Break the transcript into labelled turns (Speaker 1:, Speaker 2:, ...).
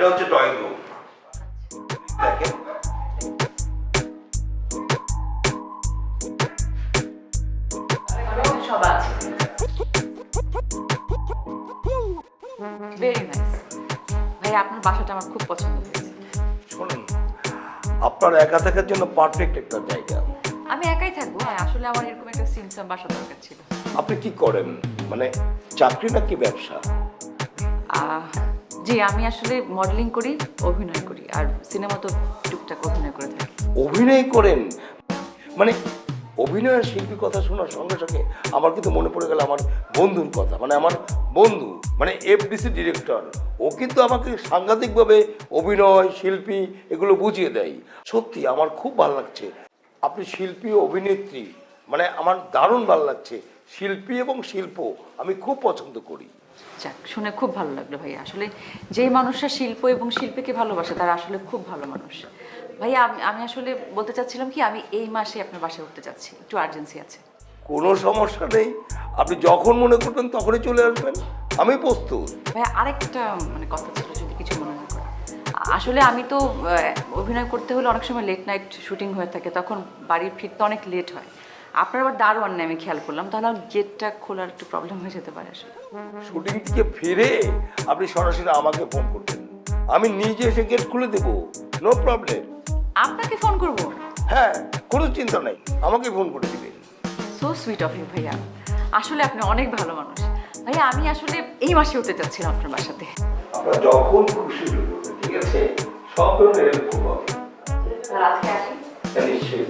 Speaker 1: এটা হচ্ছে drawing room. দেখেন
Speaker 2: সব আছে। ভেরি নাইস ভাই, আপনার বাসাটা আমার খুব পছন্দ হয়েছে।
Speaker 1: শুনুন, আপনার একা থাকার জন্য পারফেক্ট একটা জায়গা।
Speaker 2: আমি একাই থাকবো, আসলে আমার এরকম একটা সিমসাম বাসা দরকার ছিল।
Speaker 1: আপনি কি করেন, মানে চাকরি নাকি ব্যবসা?
Speaker 2: জি, আমি আসলে মডেলিং করি, অভিনয় করি, আর সিনেমা তো টুকটাক অভিনয় করে থাকি।
Speaker 1: অভিনয় করেন? মানে অভিনয়ের শিল্পীর কথা শোনার সঙ্গে সঙ্গে আমার কিন্তু মনে পড়ে গেল আমার বন্ধুর কথা। মানে আমার বন্ধু, মানে এফডিসি ডিরেক্টর, ও কিন্তু আমাকে সাংঘাতিকভাবে অভিনয় শিল্পী এগুলো বুঝিয়ে দেয়। সত্যি আমার খুব ভালো লাগছে। আপনি শিল্পী ও অভিনেত্রী, মানে আমার দারুণ ভালো লাগছে। শিল্পী এবং শিল্প আমি খুব পছন্দ করি।
Speaker 2: যাক, শুনে খুব ভালো লাগলো ভাই। আসলে যেই মানুষরা শিল্প এবং শিল্পীকে ভালোবাসে তারা আসলে খুব ভালো মানুষ। ভাইয়া, আমি আসলে বলতে চাচ্ছিলাম কি, আমি এই মাসে আপনার বাসায় উঠতে যাচ্ছি, একটু আর্জেন্সি আছে।
Speaker 1: কোনো সমস্যা নেই, আপনি যখন মনে করবেন তখনই চলে আসবেন, আমি প্রস্তুত।
Speaker 2: ভাইয়া, আরেকটা মানে কথা ছিল, যদি কিছু মনে না করেন। আসলে আমি তো অভিনয় করতে হলে অনেক সময় লেট নাইট শুটিং হয়ে থাকে, তখন বাড়ি ফিরতে অনেক লেট হয়। আপনার আবার দারোয়ান নেই আমি খেয়াল করলাম, তাহলে গেটটা খোলার একটু প্রবলেম হয়ে যেতে পারে আসলে।
Speaker 1: শুটিং থেকে ফিরে আপনি সরাসরি আমাকে ফোন করবেন, আমি নিজে এসে গেট খুলে দেবো, নো প্রবলেম।
Speaker 2: আপনাকে ফোন করব?
Speaker 1: হ্যাঁ, কোনো চিন্তা নাই, আমাকে ফোন করে দিবেন।
Speaker 2: সো সুইট অফ ইউ ভাইয়া, আসলে আপনি অনেক ভালো মানুষ। ভাইয়া, আমি আসলে এই মাসে উঠতে চাচ্ছিলাম আপনার বাসাতে।
Speaker 1: আপনার যখন খুশি হবেন, ঠিক আছে, সব ধরনের হেল্প করবো।
Speaker 2: আজকে আসি।
Speaker 1: নিশ্চয়ই।